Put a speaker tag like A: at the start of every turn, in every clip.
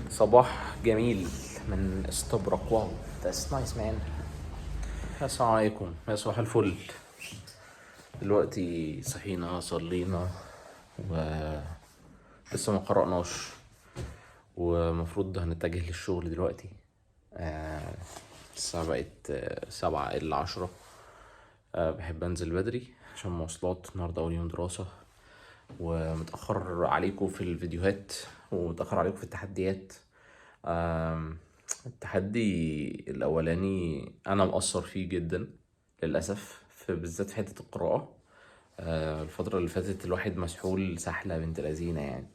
A: صباح جميل من استبرق. واو، that's nice man. السلام عليكم يا صباح الفل. دلوقتي صحينا صلينا ولسه ما قرأناش، ومفروض هنتجه للشغل دلوقتي. الساعة بقت 7:10. بحب انزل بدري عشان مواصلات، النهاردة اول يوم دراسة، ومتأخر عليكم في الفيديوهات ومتأخر عليكم في التحديات. التحدي الأولاني أنا مقصر فيه جدا للأسف، بالذات في حتة القراءة. الفترة اللي فاتت الواحد مسحول سحلة بنت لذينة يعني،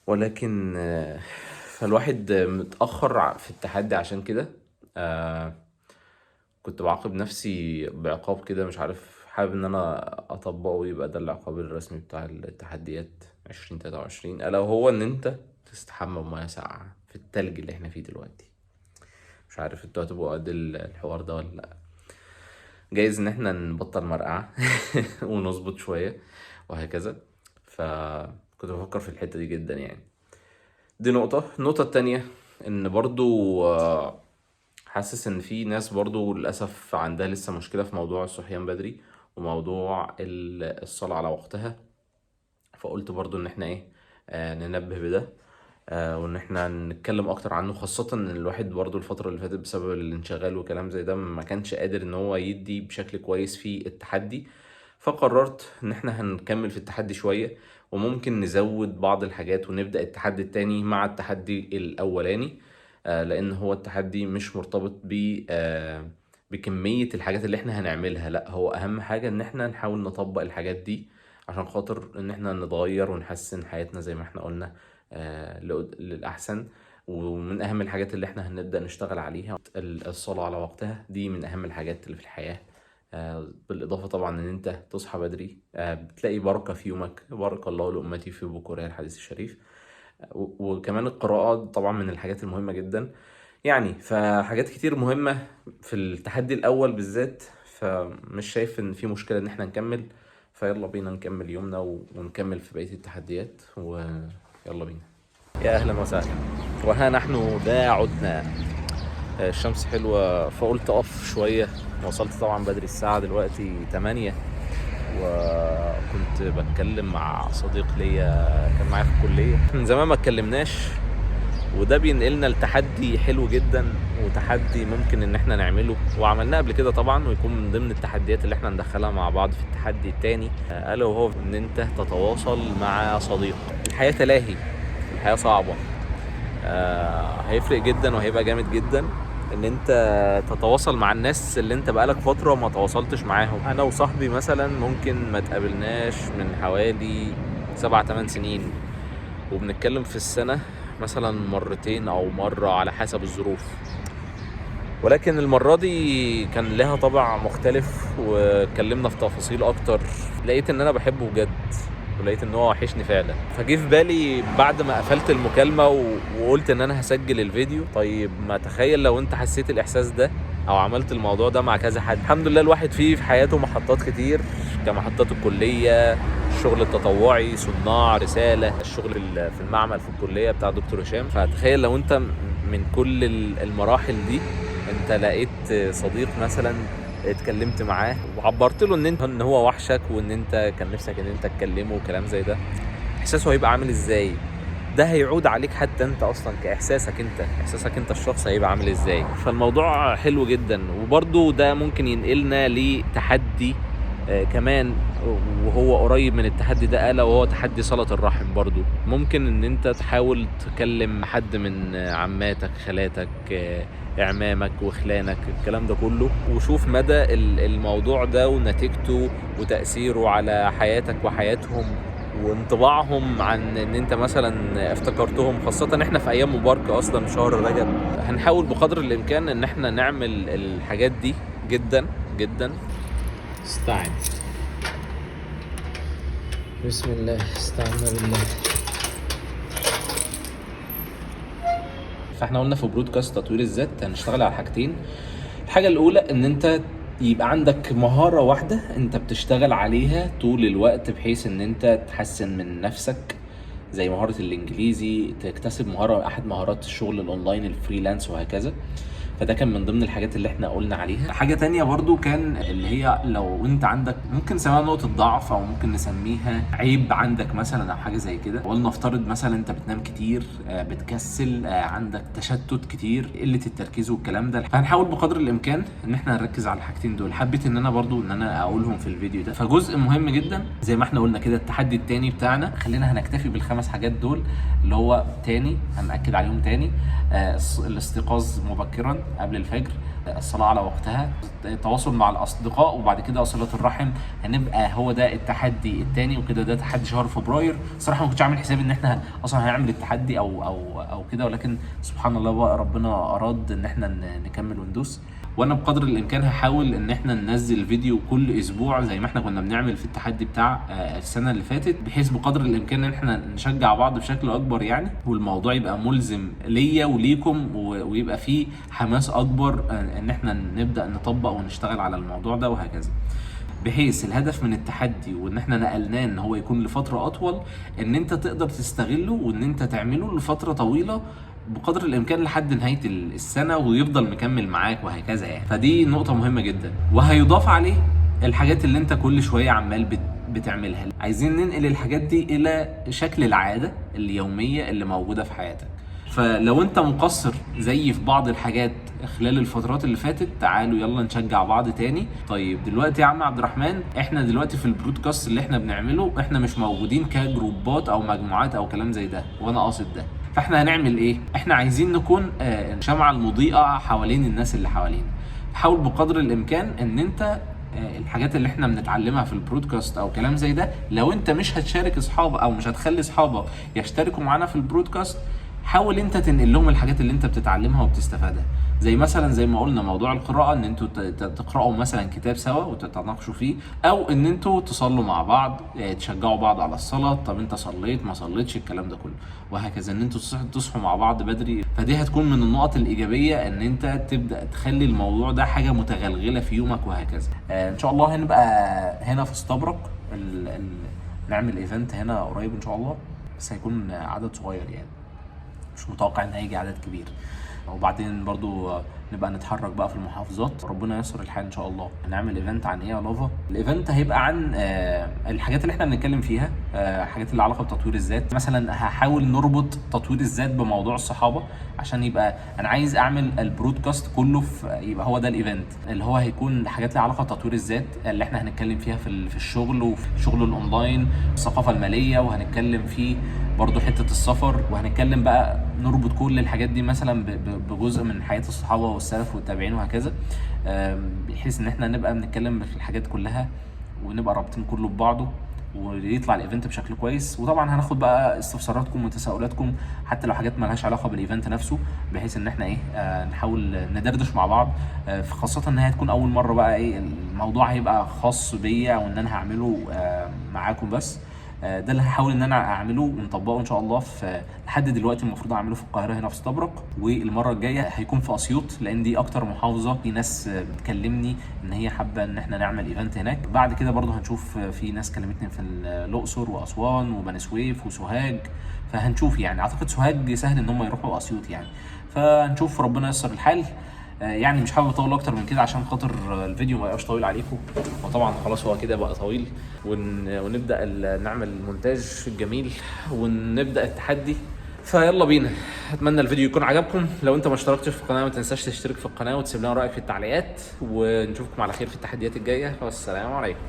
A: ولكن فالواحد متأخر في التحدي عشان كده. كنت بعاقب نفسي بعقاب كده، مش عارف، حابب ان انا اطبقه يبقى ده العقاب الرسمي بتاع التحديات 2023، الا وهو ان انت تستحمى بميه ساقعه في التلج اللي احنا فيه دلوقتي. مش عارف انتوا هتبقوا قد الحوار ده ولا لا. جايز ان احنا نبطل مرقعه ونظبط شويه وهكذا. فكنت بفكر في الحته دي جدا يعني. دي النقطه التانية ان برضو حاسس ان في ناس برضو للاسف عندها لسه مشكله في موضوع الصحيان بدري وموضوع الصلاه على وقتها. فقلت برضو ان احنا ايه، ننبه بده، وان احنا نتكلم اكتر عنه، خاصه ان الواحد برضو الفتره اللي فاتت بسبب الانشغال وكلام زي ده ما كانش قادر ان هو يدي بشكل كويس في التحدي. فقررت ان احنا هنكمل في التحدي شويه، وممكن نزود بعض الحاجات ونبدأ التحدي التاني مع التحدي الأولاني. لأن هو التحدي مش مرتبط بكمية الحاجات اللي احنا هنعملها، لا، هو أهم حاجة إن احنا نحاول نطبق الحاجات دي عشان خاطر إن احنا نتغير ونحسن حياتنا زي ما احنا قلنا للأحسن. ومن أهم الحاجات اللي احنا هنبدأ نشتغل عليها الصلاة على وقتها، دي من أهم الحاجات اللي في الحياة. بالإضافة طبعا إن أنت تصحى بدري، بتلاقي بركة في يومك، بارك الله لأمتي في بكورها، الحديث الشريف. وكمان القراءة طبعا من الحاجات المهمة جدا يعني. فحاجات كتير مهمة في التحدي الأول بالذات، فمش شايف إن في مشكلة إن احنا نكمل. فيلا بينا نكمل يومنا ونكمل في بقية التحديات، ويلا بينا. يا أهلا وسهلا، وها نحن ذا عدنا. الشمس حلوة فقلت أقف شوية. وصلت طبعا بدري، الساعة دلوقتي 8، وكنت بتكلم مع صديق ليا كان معايا في الكلية من زمان ما اتكلمناش، وده بينقلنا لتحدي حلو جدا، وتحدي ممكن ان احنا نعمله وعملناه قبل كده طبعا، ويكون من ضمن التحديات اللي احنا ندخلها مع بعض في التحدي التاني، الا وهو ان انت تتواصل مع صديق. الحياة تلاهي، الحياة صعبة. هيفرق جدا وهيبقى جامد جدا ان انت تتواصل مع الناس اللي انت بقالك فترة ما تواصلتش معاهم. انا وصاحبي مثلا ممكن ما تقابلناش من حوالي 7-8 سنين، وبنتكلم في السنة مثلا مرتين او مرة على حسب الظروف. ولكن المرة دي كان لها طابع مختلف، واتكلمنا في تفاصيل اكتر. لقيت ان انا بحبه بجد، ولقيت ان هو وحشني فعلا. فجه في بالي بعد ما قفلت المكالمة وقلت ان انا هسجل الفيديو، طيب ما تخيل لو انت حسيت الاحساس ده او عملت الموضوع ده مع كذا حد. الحمد لله الواحد فيه في حياته محطات كتير، كمحطات الكلية، الشغل التطوعي، صناع رسالة، الشغل في المعمل في الكلية بتاع دكتور هشام. فتخيل لو انت من كل المراحل دي انت لقيت صديق مثلا اتكلمت معاه وعبرت له ان هو وحشك، وان انت كان نفسك ان انت تكلمه وكلام زي ده، احساسه هيبقى عامل ازاي؟ ده هيعود عليك حتى انت اصلا كاحساسك انت الشخص هيبقى عامل ازاي. فالموضوع حلو جدا. وبرضو ده ممكن ينقلنا لتحدي كمان، وهو قريب من التحدي ده، الا وهو تحدي صلة الرحم. برضو ممكن ان انت تحاول تكلم حد من عماتك، خالاتك، اعمامك وخلانك، الكلام ده كله، وشوف مدى الموضوع ده ونتيجته وتأثيره على حياتك وحياتهم، وانطباعهم عن ان انت مثلا افتكرتهم. خاصة ان احنا في ايام مباركة اصلا، شهر رجب. هنحاول بقدر الامكان ان احنا نعمل الحاجات دي جدا جدا. استعن، بسم الله، استعنا بالله. فاحنا قلنا في برودكاست تطوير الذات هنشتغل على حاجتين. الحاجة الأولى إن أنت يبقى عندك مهارة واحدة أنت بتشتغل عليها طول الوقت، بحيث إن أنت تحسن من نفسك زي مهاره الانجليزي، تكتسب مهاره احد مهارات الشغل الاونلاين الفريلانس وهكذا. فده كان من ضمن الحاجات اللي احنا قلنا عليها. حاجة تانية برضو كان اللي هي لو انت عندك ممكن نسميها نقطة ضعف او ممكن نسميها عيب عندك مثلا او حاجة زي كده، ولنفترض مثلا انت بتنام كتير، بتكسل، عندك تشتت كتير، قلة التركيز والكلام ده. فهنحاول بقدر الامكان ان احنا نركز على الحاجتين دول. حبيت ان انا برضو ان انا اقولهم في الفيديو ده. فجزء مهم جدا زي ما احنا قلنا كده، التحدي التاني بتاعنا خلينا هنكتفي بالخمس حاجات دول، اللي هو تاني هنأكد عليهم تاني: الاستيقاظ مبكرا قبل الفجر، الصلاة على وقتها، التواصل مع الأصدقاء، وبعد كده صلة الرحم. هنبقى هو ده التحدي الثاني. وكده ده تحدي شهر فبراير. صراحة ما كنتش عامل حسابي ان احنا اصلا هنعمل التحدي او كده، ولكن سبحان الله بقى ربنا اراد ان احنا نكمل وندوس. وانا بقدر الامكان هحاول ان احنا ننزل فيديو كل اسبوع زي ما احنا كنا بنعمل في التحدي بتاع السنه اللي فاتت، بحيث بقدر الامكان ان احنا نشجع بعض بشكل اكبر يعني، والموضوع يبقى ملزم ليا وليكم، ويبقى فيه حماس اكبر ان احنا نبدا نطبق ونشتغل على الموضوع ده وهكذا. بحيث الهدف من التحدي وان احنا نقلناه ان هو يكون لفتره اطول، ان انت تقدر تستغله وان انت تعمله لفتره طويله بقدر الامكان لحد نهايه السنه، ويفضل مكمل معاك وهكذا يعني. فدي نقطه مهمه جدا. وهيضاف عليه الحاجات اللي انت كل شويه عمال بتعملها. عايزين ننقل الحاجات دي الى شكل العاده اليوميه اللي موجوده في حياتك. فلو انت مقصر زي في بعض الحاجات خلال الفترات اللي فاتت، تعالوا يلا نشجع بعض تاني. طيب دلوقتي يا عم عبد الرحمن، احنا دلوقتي في البرودكاست اللي احنا بنعمله احنا مش موجودين كجروبات او مجموعات او كلام زي ده، وانا قاصد ده. فاحنا هنعمل ايه؟ احنا عايزين نكون الشمعة المضيئة حوالين الناس اللي حوالينا. حاول بقدر الامكان ان انت الحاجات اللي احنا بنتعلمها في البرودكاست او كلام زي ده، لو انت مش هتشارك اصحابك او مش هتخلي اصحابك يشتركوا معانا في البرودكاست، حاول انت تنقل لهم الحاجات اللي انت بتتعلمها وبتستفادها. زي مثلا زي ما قلنا موضوع القراءة، ان انتوا تقرأوا مثلا كتاب سوا وتتناقشوا فيه، او ان انتوا تصلوا مع بعض، تشجعوا بعض على الصلاة. طب انت صليت ما صليتش، الكلام ده كله وهكذا. ان انتوا تصحوا مع بعض بدري. فدي هتكون من النقط الإيجابية ان انت تبدأ تخلي الموضوع ده حاجة متغلغلة في يومك وهكذا. ان شاء الله هنبقى هنا في استبرق نعمل ايفنت هنا قريب ان شاء الله، بس هيكون عدد صغير يعني، مش متوقع ان هيجي عدد كبير. وبعدين برضو نبقى نتحرك بقى في المحافظات، ربنا ييسر الحال ان شاء الله. هنعمل ايفنت عن ايه يا لوفا؟ الايفنت هيبقى عن الحاجات اللي احنا بنتكلم فيها، حاجات اللي علاقه بتطوير الذات. مثلا هحاول نربط تطوير الذات بموضوع الصحابه، عشان يبقى انا عايز اعمل البرودكاست كله يبقى هو ده الايفنت اللي هو هيكون حاجات لها علاقه بتطوير الذات، اللي احنا هنتكلم فيها في الشغل وفي الشغل الاونلاين، الثقافه الماليه، وهنتكلم فيه برضو حته السفر، وهنتكلم بقى نربط كل الحاجات دي مثلا بجزء من حياه الصحابه والسلف والتابعين وهكذا، بحيث ان احنا نبقى بنتكلم في الحاجات كلها ونبقى رابطين كله ببعضه، ويطلع الايفنت بشكل كويس. وطبعا هناخد بقى استفساراتكم وتساؤلاتكم حتى لو حاجات مالهاش علاقه بالايفنت نفسه، بحيث ان احنا نحاول ندردش مع بعض، خاصه ان هي هتكون اول مره بقى الموضوع هيبقى خاص بيا وان انا هعمله معاكم بس. ده اللي هحاول ان انا اعمله ونطبقه ان شاء الله. في لحد دلوقتي المفروض اعمله في القاهره هنا في استبرق، والمره الجايه هيكون في اسيوط، لان دي اكتر محافظه في ناس بتكلمني ان هي حابه ان احنا نعمل ايفنت هناك. بعد كده برضو هنشوف في ناس كلمتني في الاقصر واسوان وبني سويف وسوهاج، فهنشوف يعني. اعتقد سوهاج سهل ان هم يروحوا اسيوط يعني، فهنشوف ربنا ييسر الحال. يعني مش حابب اطول اكتر من كده عشان خاطر الفيديو ما يبقاش طويل عليكم، وطبعا خلاص هو كده بقى طويل. ونبدا نعمل المونتاج الجميل ونبدا التحدي. فيلا بينا. اتمنى الفيديو يكون عجبكم. لو انت ما اشتركتش في القناه ما تنساش تشترك في القناه وتسيب لنا رايك في التعليقات، ونشوفكم على خير في التحديات الجايه. والسلام عليكم.